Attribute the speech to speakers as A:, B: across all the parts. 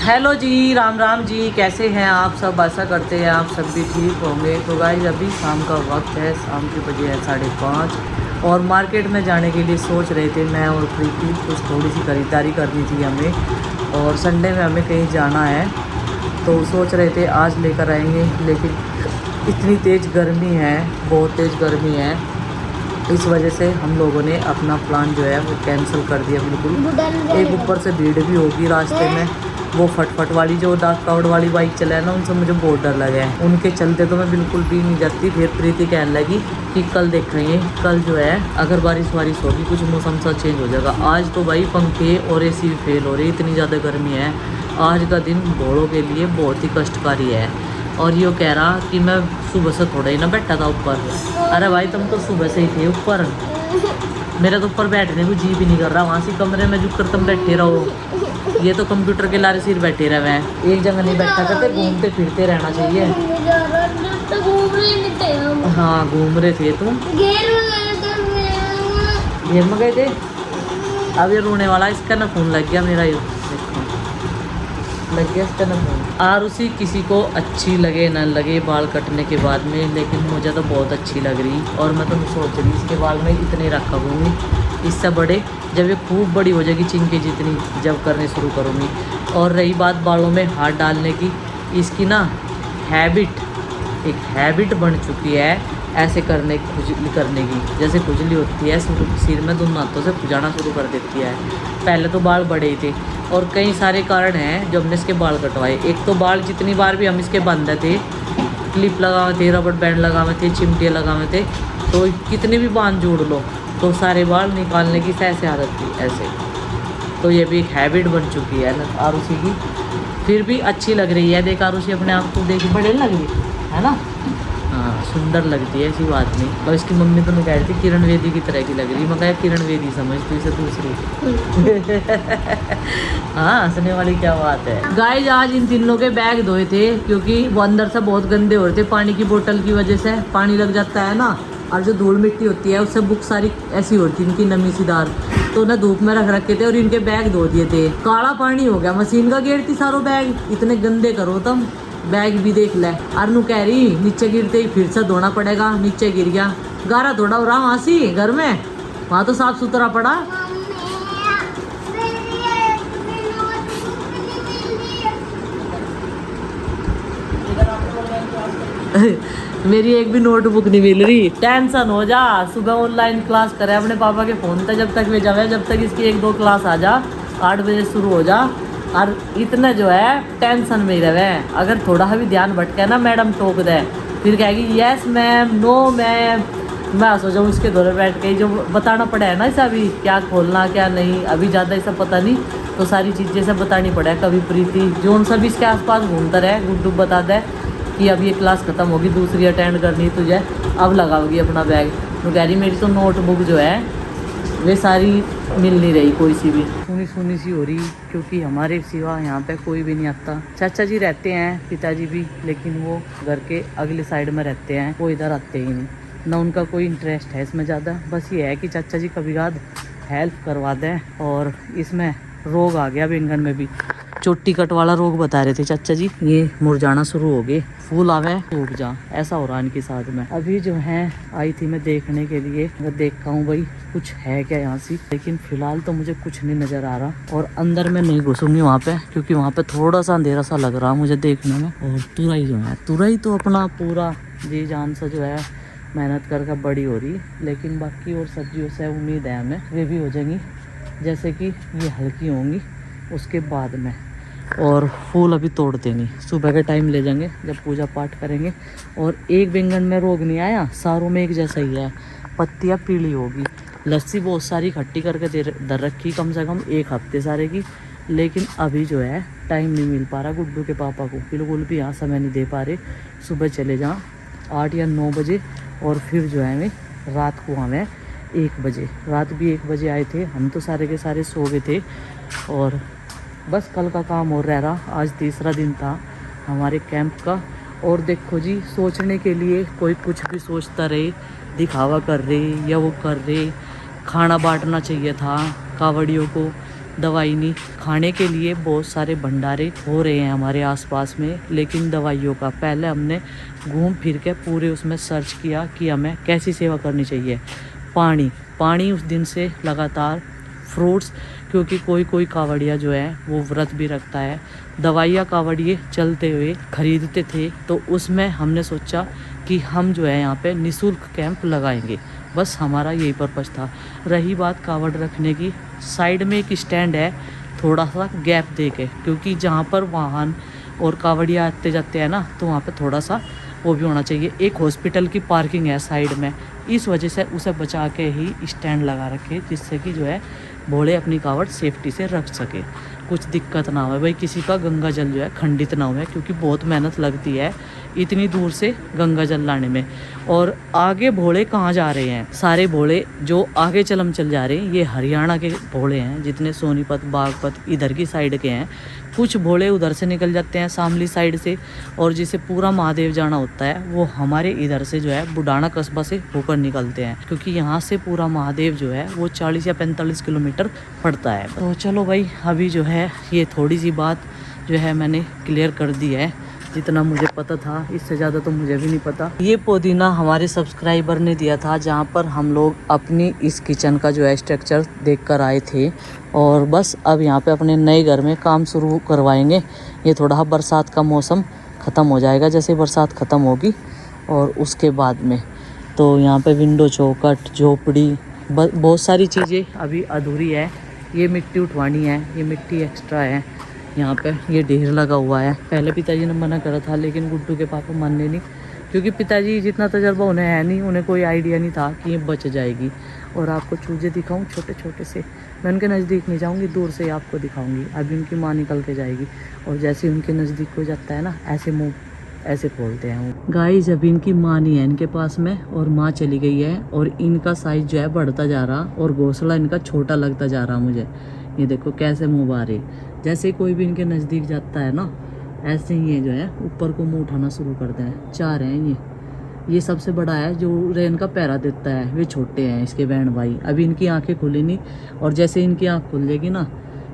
A: Hello जी, राम राम जी, कैसे हैं आप सब। आशा करते हैं आप सब भी ठीक होंगे। तो गाइस अभी शाम का वक्त है, शाम के बजे है 5:30 और मार्केट में जाने के लिए सोच रहे थे मैं और प्रीति। कुछ थोड़ी सी खरीदारी करनी थी हमें और संडे में हमें कहीं जाना है, तो सोच रहे थे आज लेकर आएंगे, लेकिन इतनी तेज़ गर्मी है, बहुत तेज़ गर्मी है, इस वजह से हम लोगों ने अपना प्लान जो है वो कैंसिल कर दिया बिल्कुल। एक ऊपर से भीड़ भी होगी रास्ते में, वो फटफट वाली जो डाक कावड़ वाली बाइक चलाए ना, उनसे मुझे बहुत डर लगा है। उनके चलते तो मैं बिल्कुल भी नहीं जाती। फिर प्रीति कहने लगी कि कल देखेंगे, कल जो है अगर बारिश वारिश होगी, कुछ मौसम सा चेंज हो जाएगा। आज तो भाई पंखे और एसी फेल हो रही, इतनी ज़्यादा गर्मी है। आज का दिन घोड़ों के लिए बहुत ही कष्टकारी है। और ये कह रहा कि मैं सुबह से थोड़ा ही ना बैठा था ऊपर। अरे भाई तुम तो सुबह से ही थे ऊपर, मेरा तो ऊपर बैठने को जी भी नहीं कर रहा। वहाँ से कमरे में जुड़ कर तुम बैठे रहो, ये तो कंप्यूटर के लारे सिर बैठे रहे हैं, एक जगह नहीं बैठा करते, घूमते फिरते रहना चाहिए। हाँ घूम रहे थे तुम, घेर में गए थे। अब ये रोने वाला, इसका ना फोन लग गया मेरा, ये लग गया इसका ना फोन। आरुषि किसी को अच्छी लगे ना लगे बाल कटने के बाद में, लेकिन मुझे तो बहुत अच्छी लग रही। और मैं तो सोच रही इसके बाल में इतने रखा करूँगी, इससे बड़े जब ये खूब बड़ी हो जाएगी चिंकी जितनी, जब करने शुरू करूँगी। और रही बात बालों में हाथ डालने की, इसकी ना एक हैबिट बन चुकी है ऐसे करने खुजली करने की। जैसे खुजली होती है सिर में, दोनों हाथों से खुजाना शुरू कर देती है। पहले तो बाल बड़े ही थे और कई सारे कारण हैं जो हमने इसके बाल कटवाए। एक तो बाल जितनी बार भी हम इसके बांधे थे, क्लिप लगाए थे, रबड़ बैंड लगाए थे, चिमटियाँ लगाए थे, तो कितने भी बांध जोड़ लो तो सारे बाल निकालने की ऐसे आदत थी ऐसे। तो ये भी एक हैबिट बन चुकी है आरुषि की। फिर भी अच्छी लग रही है, देख आरुषि अपने आप को देख बड़े लग रही है ना। हाँ सुंदर लगती है, ऐसी बात नहीं। और इसकी मम्मी तो कह रही थी किरण बेदी की तरह की लग रही। मैं कहा किरण बेदी समझ तू इसे दूसरी। हाँ हंसने वाली क्या बात है। गाइस आज इन तीनों के बैग धोए थे, क्योंकि वो अंदर से बहुत गंदे हो रहे थे पानी की बोतल की वजह से। पानी लग जाता है ना, और जो धूल मिट्टी होती है उससे बुक सारी ऐसी होती है, इनकी नमी सी दार, तो ना धूप में रख रखे थे और इनके बैग धो दिए थे। काला पानी हो गया, मशीन का गेर थी सारों बैग, इतने गंदे करो तुम। बैग भी देख ले। अरनू कह रही नीचे गिरते ही फिर से धोना पड़ेगा, नीचे गिर गया, गारा थोड़ा हो रहा वहाँ से घर में, वहाँ तो साफ सुथरा पड़ा। मेरी एक भी नोटबुक नहीं मिल रही। टेंशन हो जा, सुबह ऑनलाइन क्लास करे अपने पापा के फोन पे, जब तक वे जावे, जब तक इसकी 1-2 क्लास आ जा, 8 बजे शुरू हो जा। और इतना जो है टेंशन में ही रहे। अगर थोड़ा भी ध्यान भटके ना, मैडम टोक दे, फिर कहेगी यस मैम, नो मैम। मैं सोचा उसके दौरे बैठ के जो बताना पड़ा है ना इसे, अभी क्या खोलना क्या नहीं, अभी ज़्यादा ऐसा पता नहीं, तो सारी चीज़ें सब बतानी पड़ा है। कभी प्रीति जो सब इसके आसपास घूमता रहे, गुड्डू बता दे कि अब ये क्लास ख़त्म होगी, दूसरी अटेंड करनी तुझे, अब लगाओगी अपना बैग। तो कह रही मेरी तो नोटबुक जो है वे सारी मिल नहीं रही, कोई सी भी सुनी सी हो रही, क्योंकि हमारे सिवा यहाँ पे कोई भी नहीं आता। चाचा जी रहते हैं, पिताजी भी, लेकिन वो घर के अगले साइड में रहते हैं, वो इधर आते ही नहीं, ना उनका कोई इंटरेस्ट है इसमें ज़्यादा। बस ये है कि चाचा जी कभी बाद हेल्प करवा दें। और इसमें रोग आ गया बैंगन में भी, चोटी कट वाला रोग बता रहे थे चाचा जी, ये मुरझाना शुरू हो गए, फूल आवे सूख जा, ऐसा हो रहा इनके साथ में। अभी जो है आई थी मैं देखने के लिए, मैं देखा हूँ भाई कुछ है क्या यहाँ से, लेकिन फिलहाल तो मुझे कुछ नहीं नजर आ रहा। और अंदर मैं नहीं घुसूंगी वहाँ पे, क्योंकि वहाँ पे थोड़ा सा अंधेरा सा लग रहा मुझे देखने में। और तुरई जो है, तुरई तो अपना पूरा जी जान से जो है मेहनत करके बड़ी हो रही, लेकिन बाकी और सब्जियों से उम्मीद है हमें वे भी हो जाएंगी, जैसे कि ये हल्की होंगी उसके बाद में। और फूल अभी तोड़ते नहीं, सुबह के टाइम ले जाएंगे जब पूजा पाठ करेंगे। और एक बैंगन में रोग नहीं आया, सारों में एक जैसा ही है, पत्तियाँ पीली होगी। लस्सी बहुत सारी खट्टी करके दर रखी कम से कम 1 हफ्ते सारे की, लेकिन अभी जो है टाइम नहीं मिल पा रहा गुड्डू के पापा को, बिल्कुल भी यहाँ समय नहीं दे पा रहे। सुबह चले जाओ 8 या 9 बजे, और फिर जो है मैं रात को आवे 1 बजे। रात भी 1 बजे आए थे, हम तो सारे के सारे सो गए थे। और बस कल का काम और रह रहा, आज तीसरा दिन था हमारे कैंप का। और देखो जी, सोचने के लिए कोई कुछ भी सोचता रहे, दिखावा कर रहे या वो कर रहे। खाना बांटना चाहिए था कावड़ियों को, दवाई नहीं। खाने के लिए बहुत सारे भंडारे हो रहे हैं हमारे आसपास में, लेकिन दवाइयों का पहले हमने घूम फिर के पूरे उसमें सर्च किया कि हमें कैसी सेवा करनी चाहिए। पानी उस दिन से लगातार, फ्रूट्स, क्योंकि कोई कावड़िया जो है वो व्रत भी रखता है। दवाइयाँ कावड़िए चलते हुए खरीदते थे, तो उसमें हमने सोचा कि हम जो है यहाँ पे निःशुल्क कैंप लगाएंगे। बस हमारा यही पर्पज़ था। रही बात कावड़ रखने की, साइड में एक स्टैंड है, थोड़ा सा गैप दे के, क्योंकि जहाँ पर वाहन और कावड़िया आते जाते हैं ना, तो वहाँ पे थोड़ा सा वो भी होना चाहिए। एक हॉस्पिटल की पार्किंग है साइड में, इस वजह से उसे बचा के ही स्टैंड लगा रखे, जिससे कि जो है भोले अपनी कावड़ सेफ्टी से रख सके, कुछ दिक्कत ना हो भाई, किसी का गंगा जल जो है खंडित ना हो, क्योंकि बहुत मेहनत लगती है इतनी दूर से गंगा जल लाने में। और आगे भोले कहाँ जा रहे हैं, सारे भोले जो आगे चल जा रहे हैं ये हरियाणा के भोले हैं, जितने सोनीपत बागपत इधर की साइड के हैं। कुछ भोले उधर से निकल जाते हैं शामली साइड से, और जिसे पूरा महादेव जाना होता है वो हमारे इधर से जो है बुडाना कस्बा से होकर निकलते हैं, क्योंकि यहाँ से पूरा महादेव जो है वो 40 या 45 किलोमीटर पड़ता है। तो चलो भाई, अभी जो है ये थोड़ी सी बात जो है मैंने क्लियर कर दी है, जितना मुझे पता था, इससे ज़्यादा तो मुझे भी नहीं पता। ये पुदीना हमारे सब्सक्राइबर ने दिया था, जहाँ पर हम लोग अपनी इस किचन का जो है स्ट्रक्चर देख कर आए थे, और बस अब यहाँ पे अपने नए घर में काम शुरू करवाएंगे। ये थोड़ा बरसात का मौसम ख़त्म हो जाएगा, जैसे बरसात ख़त्म होगी, और उसके बाद में तो यहाँ पे विंडो चौखट, झोपड़ी, बहुत सारी चीज़ें अभी अधूरी है। ये मिट्टी उठवानी है, ये मिट्टी एक्स्ट्रा है, यहाँ पे ये ढेर लगा हुआ है। पहले पिताजी ने मना करा था, लेकिन गुड्डू के पापा मानने नहीं, क्योंकि पिताजी जितना तजर्बा उन्हें है नहीं, उन्हें कोई आइडिया नहीं था कि ये बच जाएगी। और आपको चूजे दिखाऊं छोटे छोटे से, मैं उनके नज़दीक नहीं जाऊंगी, दूर से आपको दिखाऊंगी। अभी उनकी माँ निकल के जाएगी, और जैसे ही उनके नज़दीक हो जाता है ना, ऐसे मुँह ऐसे खोलते हैं वो। गाइस, अभी इनकी माँ नहीं है इनके पास में, और माँ चली गई है, और इनका साइज जो है बढ़ता जा रहा, और घोंसला इनका छोटा लगता जा रहा मुझे। ये देखो कैसे मुँह बारे, जैसे कोई भी इनके नज़दीक जाता है ना, ऐसे ही ये जो है ऊपर को मुँह उठाना शुरू करते हैं। 4 हैं ये सबसे बड़ा है जो रेन का पैरा देता है, वे छोटे हैं इसके बहन भाई। अभी इनकी आंखें खुली नहीं, और जैसे इनकी आंख खुल जाएगी ना,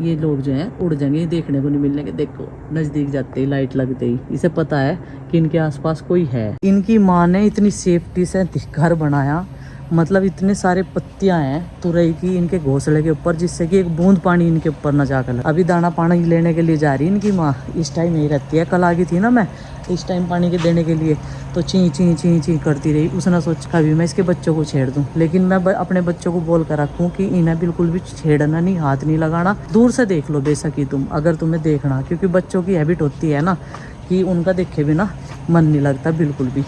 A: ये लोग जो है उड़ जाएंगे, देखने को नहीं मिलने के। देखो नज़दीक जाते ही, लाइट लगते ही इसे पता है कि इनके आसपास कोई है। इनकी माँ ने इतनी सेफ्टी से घर बनाया, मतलब इतने सारे पत्तियां हैं तुरई की इनके घोंसले के ऊपर, जिससे कि एक बूंद पानी इनके ऊपर न जाकर। अभी दाना पानी लेने के लिए जा रही है इनकी माँ, इस टाइम यही रहती है। कल आ गई थी ना मैं इस टाइम पानी के देने के लिए, तो ची ची ची ची करती रही। उसने सोचा कभी मैं इसके बच्चों को छेड़ दूं, लेकिन मैं अपने बच्चों को बोल कर रखूं कि इन्हें बिल्कुल भी छेड़ना नहीं, हाथ नहीं लगाना, दूर से देख लो बेसकी तुम, अगर तुम्हें देखना, क्योंकि बच्चों की हैबिट होती है ना कि उनका देखे बिना मन नहीं लगता बिल्कुल भी।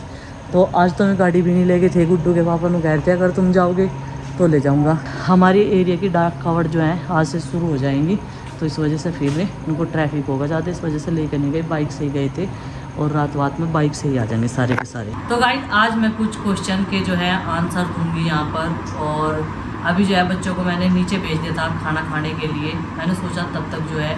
A: तो आज तो मैं गाड़ी भी नहीं लेके थे, गुड्डू के पापा ने कहते अगर तुम जाओगे तो ले जाऊंगा। हमारी एरिया की डाक कावड़ जो है आज से शुरू हो जाएंगी, तो इस वजह से फिर उनको ट्रैफिक होगा ज़्यादा, इस वजह से लेकर नहीं गए, बाइक से ही गए थे, और रात में बाइक से ही आ जाएंगे सारे के सारे। तो गाइस, आज मैं कुछ क्वेश्चन के जो है आंसर दूंगी यहाँ पर, और अभी जो है बच्चों को मैंने नीचे भेज दिया था खाना खाने के लिए। मैंने सोचा तब तक जो है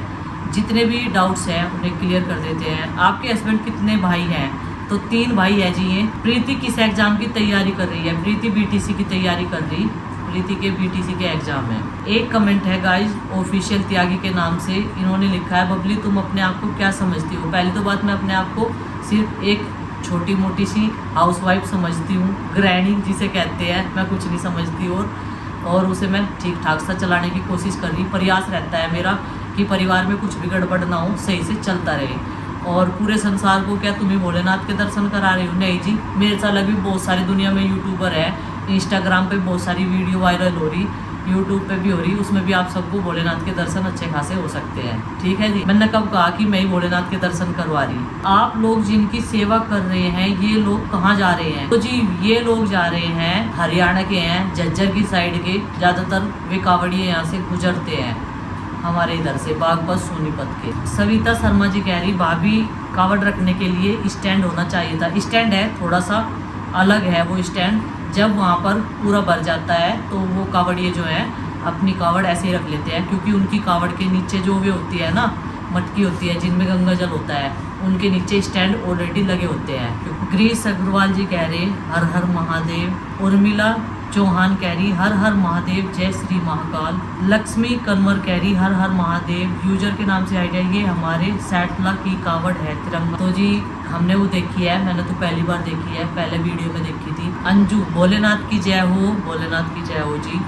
A: जितने भी डाउट्स हैं उन्हें क्लियर कर देते हैं। आपके हस्बैंड कितने भाई हैं? तो 3 भाई है जी। ये प्रीति किस एग्जाम की तैयारी कर रही है? प्रीति बीटीसी की तैयारी कर रही, प्रीति के बीटीसी के एग्जाम है। एक कमेंट है गाइस ऑफिशियल त्यागी के नाम से, इन्होंने लिखा है बबली तुम अपने आप को क्या समझती हो? पहली तो बात, मैं अपने आप को सिर्फ एक छोटी मोटी सी हाउसवाइफ समझती हूँ, गृहिणी जिसे कहते हैं, मैं कुछ नहीं समझती, और उसे मैं ठीक ठाक सा चलाने की कोशिश कर रही। प्रयास रहता है मेरा कि परिवार में कुछ भी गड़बड़ ना हो, सही से चलता रहे। और पूरे संसार को क्या तुम्हें भोलेनाथ के दर्शन करा रही हूँ? नहीं जी, मेरे से अलग भी बहुत सारी दुनिया में यूट्यूबर है, इंस्टाग्राम पे बहुत सारी वीडियो वायरल हो रही, यूट्यूब पे भी हो रही, उसमें भी आप सबको भोलेनाथ के दर्शन अच्छे खासे हो सकते हैं। ठीक है जी, मैंने कब कहा कि मैं ही भोलेनाथ के दर्शन करवा रही? आप लोग जिनकी सेवा कर रहे हैं ये लोग कहाँ जा रहे हैं? तो जी ये लोग जा रहे हैं हरियाणा के हैं, झज्जर की साइड के, ज्यादातर वे कावड़िए यहाँ से गुजरते हैं, हमारे इधर से बागपत सोनीपत के। सविता शर्मा जी कह रही भाभी कावड़ रखने के लिए स्टैंड होना चाहिए था। स्टैंड है, थोड़ा सा अलग है वो स्टैंड। जब वहाँ पर पूरा भर जाता है तो वो कावड़िए जो है अपनी कावड़ ऐसे ही रख लेते हैं, क्योंकि उनकी कावड़ के नीचे जो वे होती है ना, मटकी होती है जिनमें गंगा जल होता है, उनके नीचे स्टैंड ऑलरेडी लगे होते हैं। ग्रीस अग्रवाल जी कह रहे हर हर महादेव। उर्मिला चौहान कह रही हर हर महादेव, जय श्री महाकाल। लक्ष्मी कन्वर कह रही हर हर महादेव। यूजर के नाम से आइडिया, ये हमारे सैटला की कावड़ है तिरंगा। तो जी हमने वो देखी है, मैंने तो पहली बार देखी है, पहले वीडियो में देखी थी। अंजू भोलेनाथ की जय हो, भोलेनाथ की जय हो जी।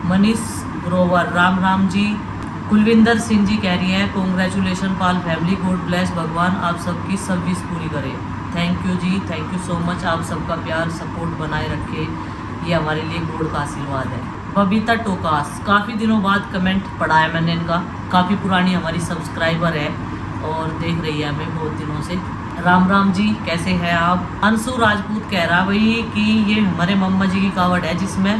A: मनीष ग्रोवर राम राम जी। कुलविंदर सिंह जी कह रही है congratulation Pal family, god bless, भगवान आप सबकी सब विश पूरी करे। Thank you ji, thank you so much. आप सबका प्यार सपोर्ट बनाए रखे, ये हमारे लिए गॉड का आशीर्वाद है। बबीता टोकास, काफ़ी दिनों बाद कमेंट पढ़ा है मैंने इनका, काफ़ी पुरानी हमारी सब्सक्राइबर है और देख रही है हमें बहुत दिनों से। राम राम जी, कैसे हैं आप। अंशु राजपूत कह रहा भाई कि ये हमारे मम्मा जी की कावड़ है जिसमें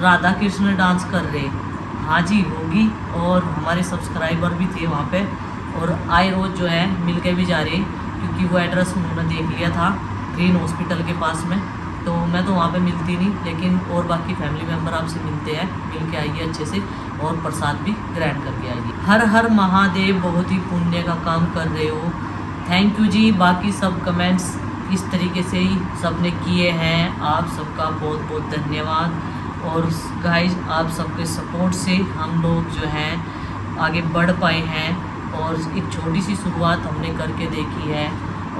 A: राधा कृष्ण डांस कर रहे। हाँ जी होगी, और हमारे सब्सक्राइबर भी थे वहाँ पे, और आए रोज़ जो है मिल के भी जा रहे, क्योंकि वो एड्रेस उन्होंने देख लिया था ग्रीन हॉस्पिटल के पास में। तो मैं तो वहाँ पे मिलती नहीं, लेकिन और बाकी फैमिली मेम्बर आपसे मिलते हैं, मिल के आइए अच्छे से, और प्रसाद भी ग्रैंड करके आइए। हर हर महादेव, बहुत ही पुण्य का काम कर रहे हो। थैंक यू जी। बाकी सब कमेंट्स इस तरीके से ही सब ने किए हैं, आप सबका बहुत बहुत धन्यवाद। और गाइज आप सबके सपोर्ट से हम लोग जो हैं आगे बढ़ पाए हैं, और एक छोटी सी शुरुआत हमने करके देखी है,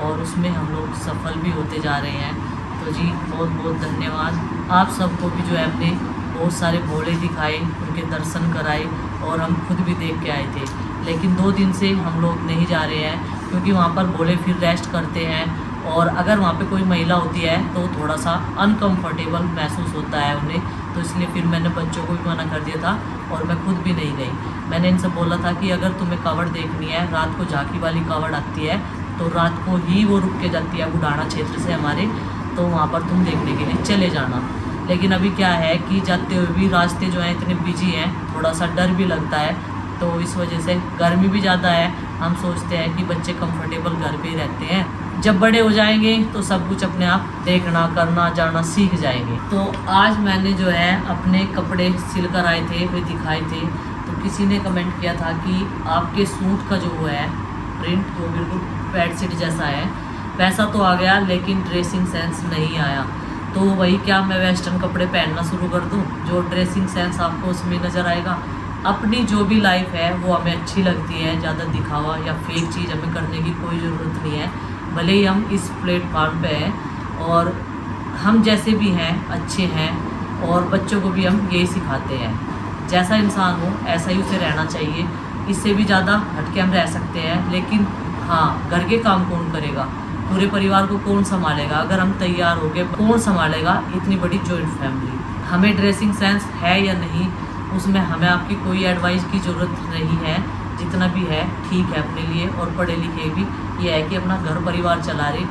A: और उसमें हम लोग सफल भी होते जा रहे हैं। तो जी बहुत बहुत धन्यवाद। आप सबको भी जो है अपने बहुत सारे भोले दिखाए, उनके दर्शन कराए, और हम खुद भी देख के आए थे। लेकिन 2 दिन से हम लोग नहीं जा रहे हैं, क्योंकि वहाँ पर भोले फिर रेस्ट करते हैं, और अगर वहाँ पे कोई महिला होती है तो थोड़ा सा अनकंफर्टेबल महसूस होता है उन्हें, तो इसलिए फिर मैंने बच्चों को भी मना कर दिया था, और मैं खुद भी नहीं गई। मैंने इनसे बोला था कि अगर तुम्हें कावड़ देखनी है, रात को झांकी वाली कावड़ आती है, तो रात को ही वो रुक के जाती है बुढ़ाना क्षेत्र से हमारे, तो वहाँ पर तुम देखने के लिए चले जाना। लेकिन अभी क्या है कि जाते हुए भी रास्ते जो हैं इतने बिजी हैं, थोड़ा सा डर भी लगता है, तो इस वजह से गर्मी भी ज़्यादा है। हम सोचते हैं कि बच्चे कंफर्टेबल घर पे ही रहते हैं, जब बड़े हो जाएंगे तो सब कुछ अपने आप देखना करना जाना सीख जाएंगे। तो आज मैंने जो है अपने कपड़े सिल कर आए थे, वे दिखाए थे, तो किसी ने कमेंट किया था कि आपके सूट का जो है प्रिंट वो बिल्कुल बेडशीट जैसा है, पैसा तो आ गया लेकिन ड्रेसिंग सेंस नहीं आया। तो वही क्या मैं वेस्टर्न कपड़े पहनना शुरू कर दूं, जो ड्रेसिंग सेंस आपको उसमें नज़र आएगा। अपनी जो भी लाइफ है वो हमें अच्छी लगती है, ज़्यादा दिखावा या फेक चीज़ हमें करने की कोई ज़रूरत नहीं है। भले ही हम इस प्लेटफार्म पे हैं, और हम जैसे भी हैं अच्छे हैं, और बच्चों को भी हम यही सिखाते हैं, जैसा इंसान हो ऐसा ही उसे रहना चाहिए। इससे भी ज़्यादा हटके हम रह सकते हैं, लेकिन हाँ घर के काम कौन करेगा, पूरे परिवार को कौन संभालेगा, अगर हम तैयार हो गए कौन संभालेगा इतनी बड़ी जॉइंट फैमिली। हमें ड्रेसिंग सेंस है या नहीं, उसमें हमें आपकी कोई एडवाइस की ज़रूरत नहीं है, जितना भी है ठीक है अपने लिए, और पढ़े लिखे भी ये है कि अपना घर परिवार चला रहे।